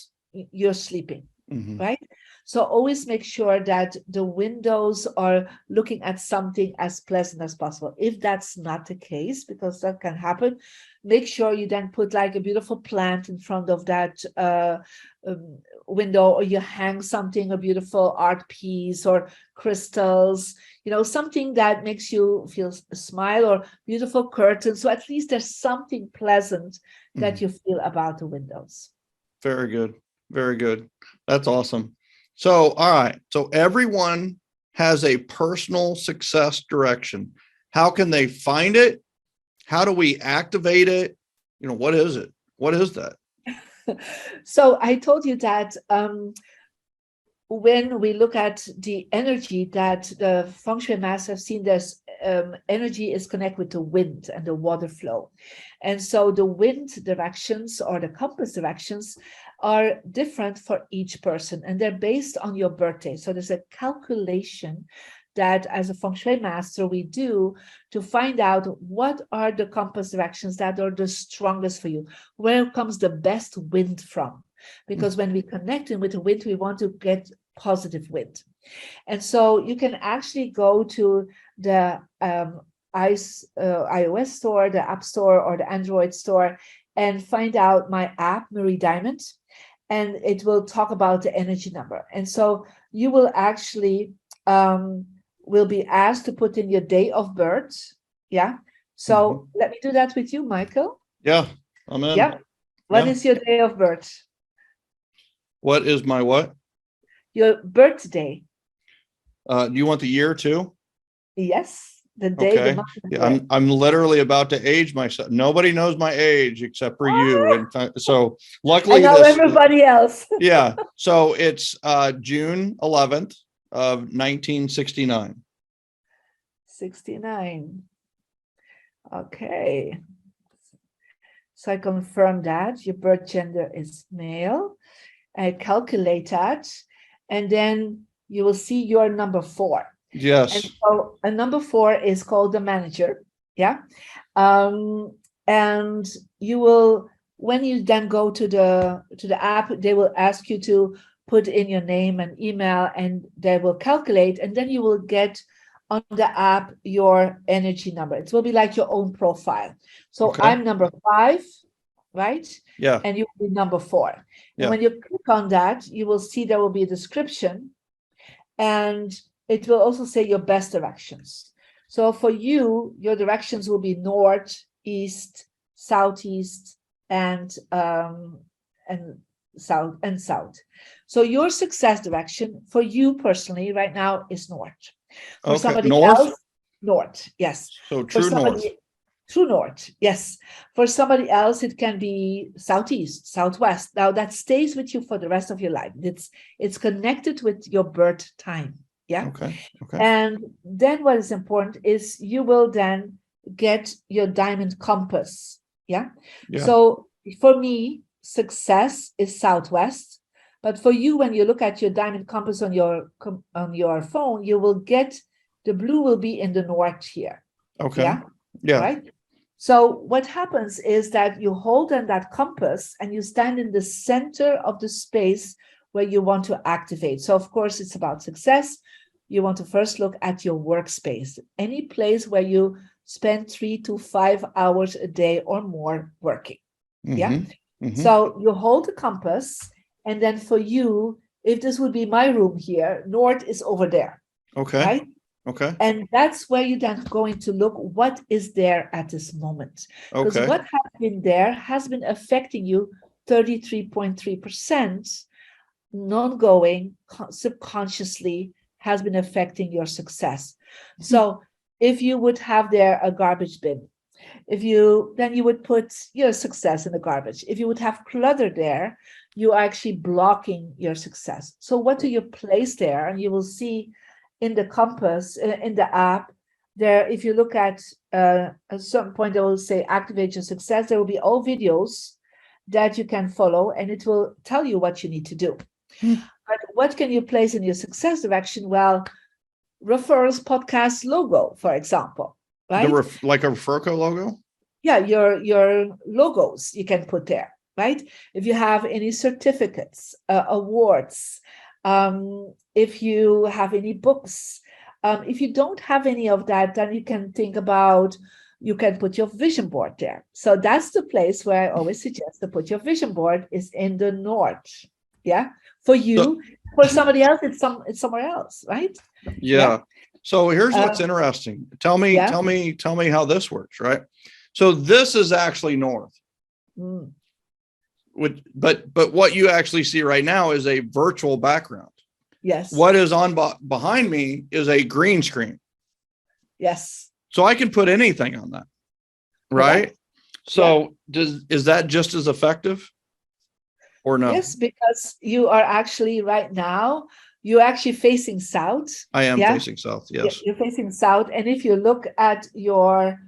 you're sleeping, right? So always make sure that the windows are looking at something as pleasant as possible. If that's not the case, because that can happen, make sure you then put like a beautiful plant in front of that window, or you hang something, a beautiful art piece or crystals, something that makes you feel a smile, or beautiful curtains. So at least there's something pleasant that you feel about the windows. Very good. Very good. That's awesome. So, all right. So everyone has a personal success direction. How can they find it? How do we activate it? What is it? What is that? So I told you that when we look at the energy that the Feng Shui Master have seen, there's energy is connected with the wind and the water flow. And so the wind directions or the compass directions are different for each person, and they're based on your birthday. So there's a calculation that as a Feng Shui Master we do to find out what are the compass directions that are the strongest for you. Where comes the best wind from? Because when we connect in with the wind, we want to get positive wind. And so you can actually go to the iOS store, the App Store, or the Android store and find out my app, Marie Diamond, and it will talk about the energy number. And so you will actually will be asked to put in your day of birth. Yeah. So let me do that with you, Michael. Yeah, I'm in. Yeah. What is your day of birth? What is my what? Your birthday. Do you want the year too? Yes, the day. Okay. The month, yeah, I'm literally about to age myself. Nobody knows my age except for you, and so luckily, I know everybody else. Yeah. So it's June 11th of 1969. 69. Okay. So I confirm that your birth gender is male. I calculate that, and then you will see your number 4. Yes. And so a number 4 is called the manager. Yeah. And you will, when you then go to the app, they will ask you to put in your name and email, and they will calculate, and then you will get on the app your energy number. It will be like your own profile. So I'm number 5, right? Yeah. And you will be number 4. And yeah. when you click on that, you will see there will be a description, and it will also say your best directions. So for you, your directions will be north, east, southeast, and south. So your success direction for you personally right now is north. For somebody else, north. Yes. So true north. True north. Yes. For somebody else, it can be southeast, southwest. Now that stays with you for the rest of your life. It's connected with your birth time. Yeah. Okay. And then what is important is you will then get your diamond compass. Yeah. So for me, success is southwest, but for you, when you look at your diamond compass on your phone, you will get the blue will be in the north here. Okay. Yeah. Right. So what happens is that you hold on that compass and you stand in the center of the space where you want to activate. So of course, it's about success. You want to first look at your workspace, any place where you spend 3 to 5 hours a day or more working. Yeah. So you hold the compass, and then for you, if this would be my room here, north is over there. Okay. Right. Okay. And that's where you're then going to look what is there at this moment. Because what has been there has been affecting you 33.3%, non-going, subconsciously has been affecting your success. So if you would have there a garbage bin, then you would put your success in the garbage. If you would have clutter there, you are actually blocking your success. So what do you place there? And you will see in the compass, in the app, there, if you look at a certain point, they will say activate your success. There will be all videos that you can follow, and it will tell you what you need to do. But what can you place in your success direction? Well, Referrals podcast logo, for example, right? Like a Referco logo? Yeah, your logos you can put there, right? If you have any certificates, awards, if you have any books, if you don't have any of that, then you can think about, you can put your vision board there. So that's the place where I always suggest to put your vision board is in the north. Yeah, for you, for somebody else, it's somewhere else, right? Yeah. So here's what's interesting. Tell me how this works, right? So this is actually north. Mm. But what you actually see right now is a virtual background. Yes. What is on behind me is a green screen. Yes. So I can put anything on that, right? Correct. So is that just as effective or no? Yes, because you are actually right now, you're actually facing south. I am facing south. Yes. You're facing south. And if you look at your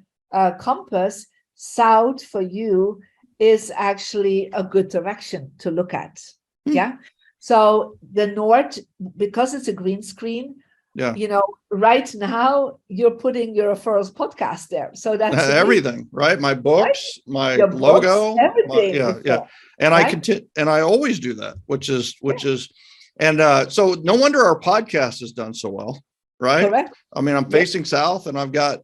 compass, south for you is actually a good direction to look at. Yeah. So the north, because it's a green screen, right now you're putting your Referrals podcast there. So that's everything, right? My books, right? my Your logo, books, everything. yeah. And right? I always do that, which is, and so no wonder our podcast has done so well, right? Correct. I mean, I'm facing south and I've got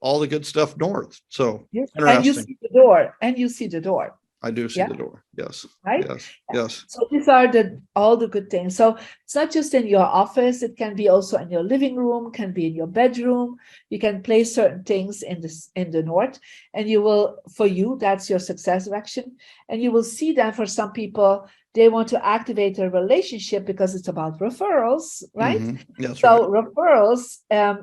all the good stuff north. So and you see the door, I do see the door. Yes. Right. Yes. So these are all the good things. So it's not just in your office. It can be also in your living room, can be in your bedroom. You can place certain things in the north, and for you, that's your success direction. And you will see that for some people, they want to activate a relationship because it's about referrals, right? Mm-hmm. That's so right. Referrals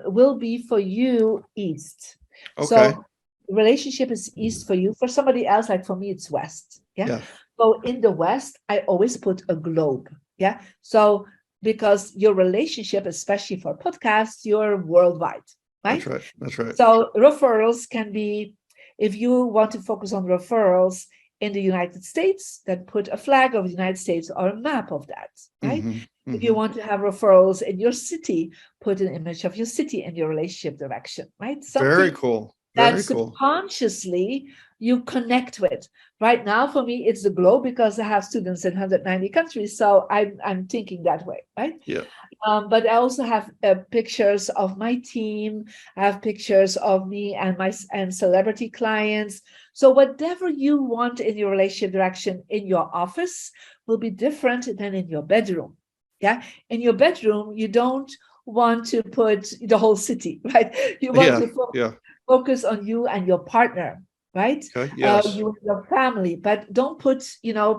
will be for you east. Okay. So relationship is east for you. For somebody else, like for me, it's west. Yeah. So in the west, I always put a globe. Yeah. So because your relationship, especially for podcasts, you're worldwide, right? That's right. So referrals can be, if you want to focus on referrals in the United States, then put a flag of the United States or a map of that, right? Mm-hmm. If you want to have referrals in your city, put an image of your city in your relationship direction, right? Very cool. That subconsciously you connect with. Right now, for me, it's the globe because I have students in 190 countries. So I'm thinking that way, right? Yeah. But I also have pictures of my team. I have pictures of me and celebrity clients. So whatever you want in your relationship direction in your office will be different than in your bedroom. Yeah. In your bedroom, you don't want to put the whole city, right? You want to focus on you and your partner, right? Okay. Yes. You and your family, but don't put,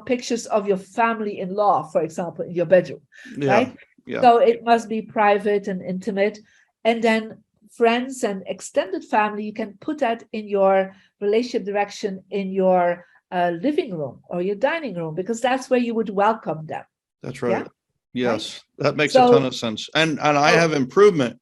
pictures of your family-in-law, for example, in your bedroom, right? Yeah. So it must be private and intimate. And then friends and extended family, you can put that in your relationship direction in your living room or your dining room, because that's where you would welcome them. That's right. Yeah? Yes, right? That makes a ton of sense. And I have improvement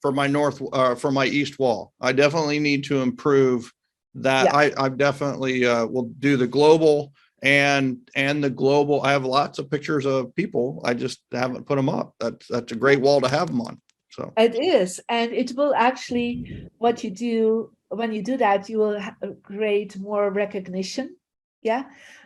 for my for my east wall. I definitely need to improve that. Yeah. I definitely will do the global and the global. I have lots of pictures of people. I just haven't put them up. That's a great wall to have them on. So it is, and it will actually, what you do when you do that, you will create more recognition. Yeah.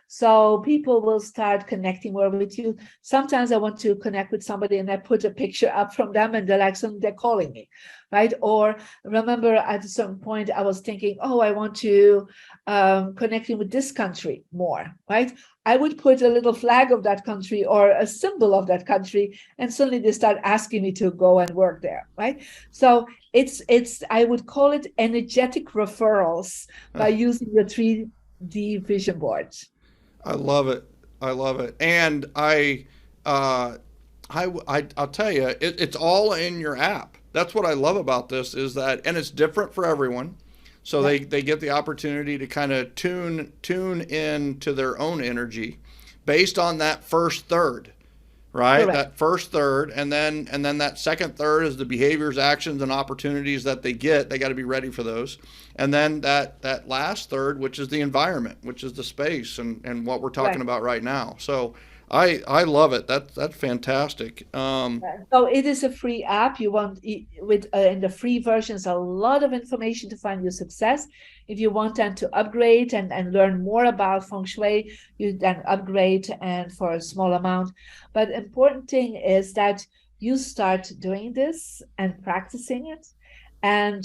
So people will start connecting more with you. Sometimes I want to connect with somebody and I put a picture up from them and they're like, they're calling me, right? Or remember at a certain point, I was thinking, I want to connecting with this country more, right? I would put a little flag of that country or a symbol of that country, and suddenly they start asking me to go and work there, right? So it's I would call it energetic referrals by using the 3D vision boards. I love it. And I'll tell you, it's all in your app. That's what I love about this is that, and it's different for everyone. So they get the opportunity to kind of tune in to their own energy based on that first third, right? Correct. That first third, and then that second third is the behaviors, actions, and opportunities that they get. They got to be ready for those. And then that last third, which is the environment, which is the space and what we're talking about right now. So I love it. That's fantastic. So it is a free app. You want with in the free versions a lot of information to find your success. If you want then to upgrade and learn more about feng shui, you then upgrade and for a small amount. But important thing is that you start doing this and practicing it, and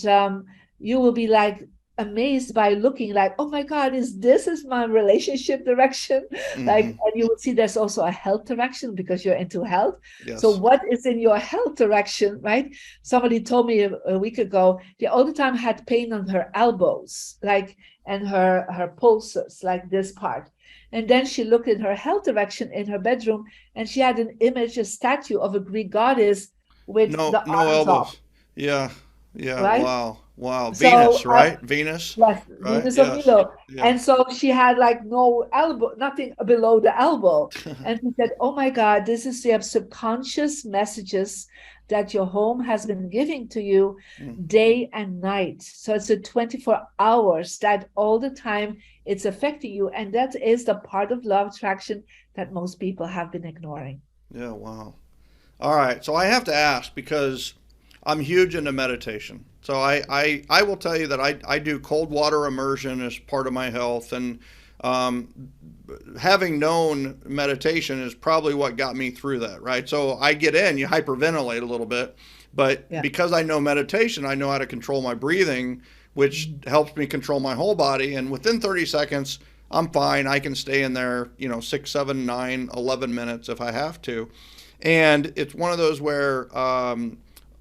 you will be like amazed by looking like, oh my God, is my relationship direction? Like, Hmm. and you will see there's also a health direction because you're into health. So Yes. what is in your health direction, right? Somebody told me a week ago, they all the time had pain on her elbows, like, and her pulses, like this part. And then she looked in her health direction in her bedroom, and she had an image, a statue of a Greek goddess with No, the no arms off, elbows. Yeah. Yeah. right? Wow. Wow. So Venus, right? Venus, yes, right? Venus of Yes. Milo. Yeah. And so she had like no elbow, nothing below the elbow. And she said, oh my God, this is the subconscious messages that your home has been giving to you Mm. day and night. So it's a 24 hours that all the time it's affecting you. And that is the part of love attraction that most people have been ignoring. Yeah. Wow. All right. So I have to ask because I'm huge into meditation. So I will tell you that I do cold water immersion as part of my health. And um, having known meditation is probably what got me through that, right? So I get in, you hyperventilate a little bit. But Yeah. because I know meditation, I know how to control my breathing, which Mhm. helps me control my whole body. And within 30 seconds, I'm fine. I can stay in there, 6, 7, 9, 11 minutes if I have to. And it's one of those where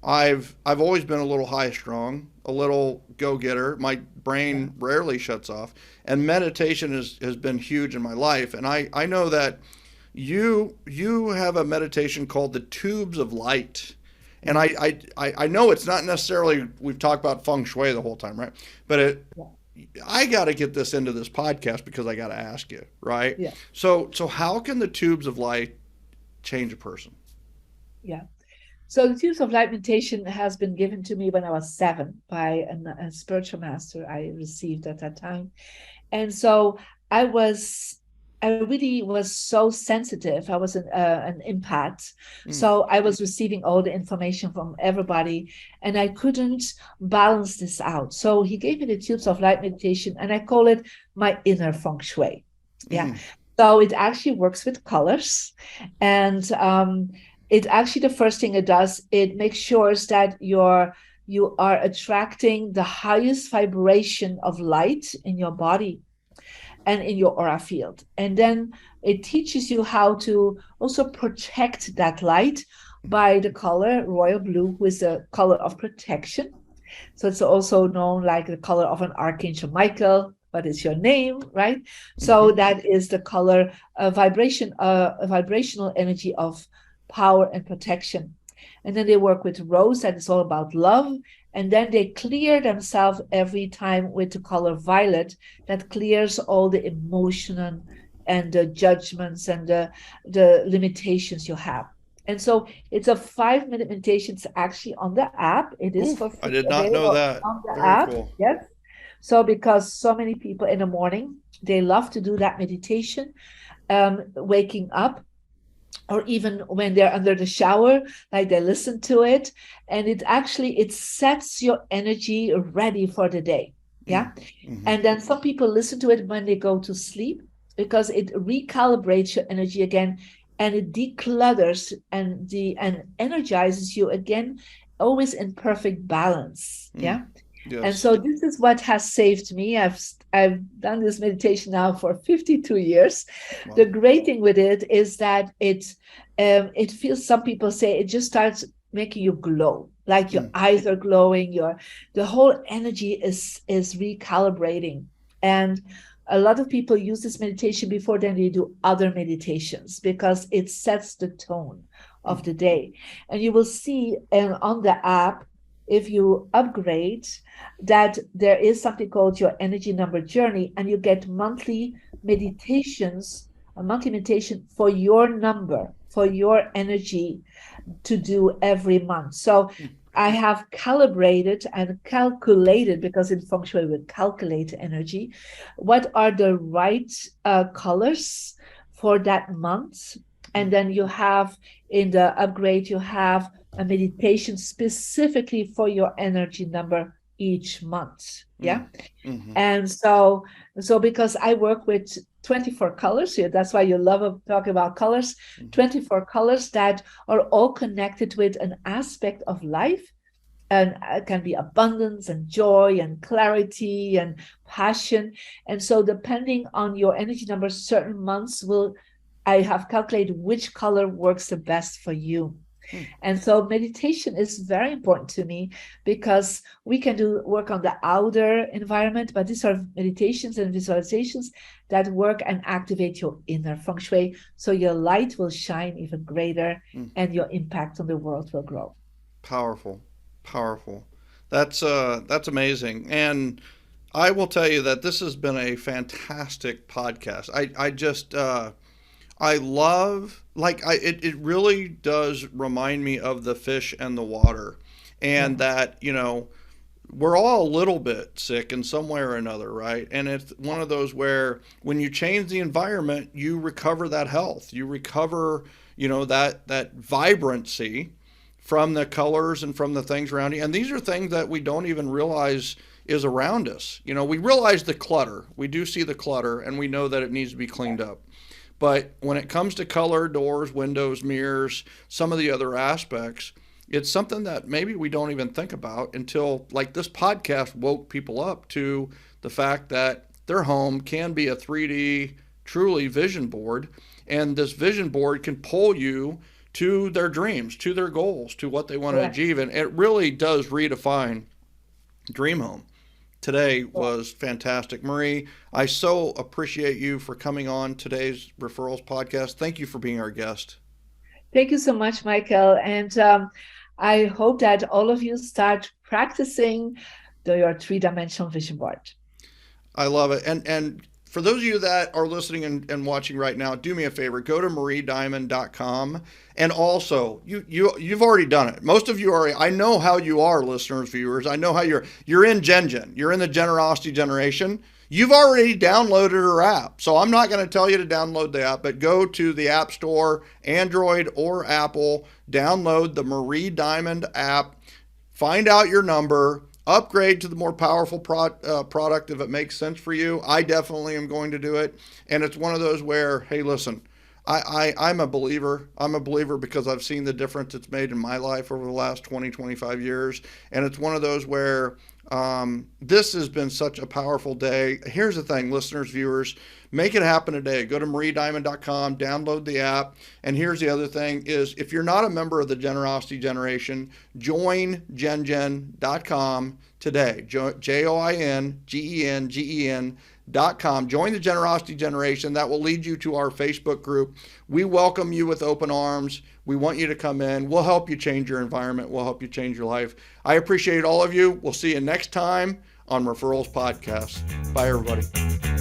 I've always been a little high strung, a little go getter. My Yeah. brain rarely shuts off, and meditation has been huge in my life. And I know that you have a meditation called the Tubes of Light. And Yeah. I know it's not necessarily, we've talked about feng shui the whole time, right? But Yeah. I got to get this into this podcast because I got to ask you, right? Yeah. So how can the Tubes of Light change a person? Yeah. So the Tubes of Light meditation has been given to me when I was 7 by a spiritual master I received at that time. And so I was, I really was so sensitive. I was an empath. Mm, So I was receiving all the information from everybody and I couldn't balance this out. So he gave me the Tubes of Light meditation and I call it my inner feng shui. Yeah. mm, So it actually works with colors and it actually the first thing it does, it makes sure that you are attracting the highest vibration of light in your body and in your aura field. And then it teaches you how to also protect that light by the color royal blue, who is the color of protection. So it's also known like the color of an Archangel Michael. What is your name, right? So mm-hmm, that is the color, a vibrational energy of power and protection. And then they work with rose, that is all about love. And then they clear themselves every time with the color violet, that clears all the emotional and the judgments and the limitations you have. And so it's a 5-minute meditation. It's actually on the app. It is Oof, for I free did not know available that. on the Very app. cool. Yes. So because so many people in the morning, they love to do that meditation, waking up or even when they're under the shower, like they listen to it, and it sets your energy ready for the day. Yeah. Mm, mm-hmm, And then some people listen to it when they go to sleep because it recalibrates your energy again and it declutters and energizes you again, always in perfect balance. mm, Yeah. And yes. so this is what has saved me. I've done this meditation now for 52 years. The Wow. great thing with it is that it feels, some people say it just starts making you glow, like your Mm, eyes are glowing, the whole energy is recalibrating. And a lot of people use this meditation before then they do other meditations because it sets the tone mm, of the day. And you will see on the app, if you upgrade, that there is something called your energy number journey, and you get monthly meditations, a monthly meditation for your number, for your energy to do every month. So mm, I have calibrated and calculated, because in feng shui we calculate energy, what are the right colors for that month, And then you have in the upgrade, you have a meditation specifically for your energy number each month. Yeah. Mm-hmm. And so because I work with 24 colors here, that's why you love talking about colors, 24 colors that are all connected with an aspect of life. And it can be abundance and joy and clarity and passion. And so depending on your energy number, certain months I have calculated which color works the best for you. And so meditation is very important to me because we can do work on the outer environment, but these are meditations and visualizations that work and activate your inner feng shui. So your light will shine even greater and your impact on the world will grow. Powerful, powerful. That's amazing. And I will tell you that this has been a fantastic podcast. I love, it really does remind me of the fish and the water, and that, we're all a little bit sick in some way or another, right? And it's one of those where when you change the environment, you recover that health, you recover, that vibrancy from the colors and from the things around you. And these are things that we don't even realize is around us. We realize the clutter. We do see the clutter and we know that it needs to be cleaned up. But when it comes to color, doors, windows, mirrors, some of the other aspects, it's something that maybe we don't even think about until like this podcast woke people up to the fact that their home can be a 3D truly vision board. And this vision board can pull you to their dreams, to their goals, to what they want to achieve. And it really does redefine dream home. Today was fantastic. Marie, I so appreciate you for coming on today's Referrals podcast. Thank you for being our guest. Thank you so much, Michael. And I hope that all of you start practicing your three-dimensional vision board. I love it. And for those of you that are listening and watching right now, do me a favor, go to mariediamond.com. And also, you've already done it. Most of you are, I know how you are, listeners, viewers. I know how you're in Gen. You're in the generosity generation. You've already downloaded her app. So I'm not going to tell you to download the app, but go to the App Store, Android or Apple, download the Marie Diamond app, find out your number, upgrade to the more powerful product if it makes sense for you. I definitely am going to do it. And it's one of those where, hey, listen, I'm a believer. I'm a believer because I've seen the difference it's made in my life over the last 20, 25 years. And it's one of those where this has been such a powerful day. Here's the thing, listeners, viewers, make it happen today. Go to mariediamond.com, download the app. And here's the other thing is if you're not a member of the Generosity Generation, join gengen.com today. JOINGENGEN.com. Join the Generosity Generation. That will lead you to our Facebook group. We welcome you with open arms. We want you to come in. We'll help you change your environment. We'll help you change your life. I appreciate all of you. We'll see you next time on Referrals Podcast. Bye, everybody.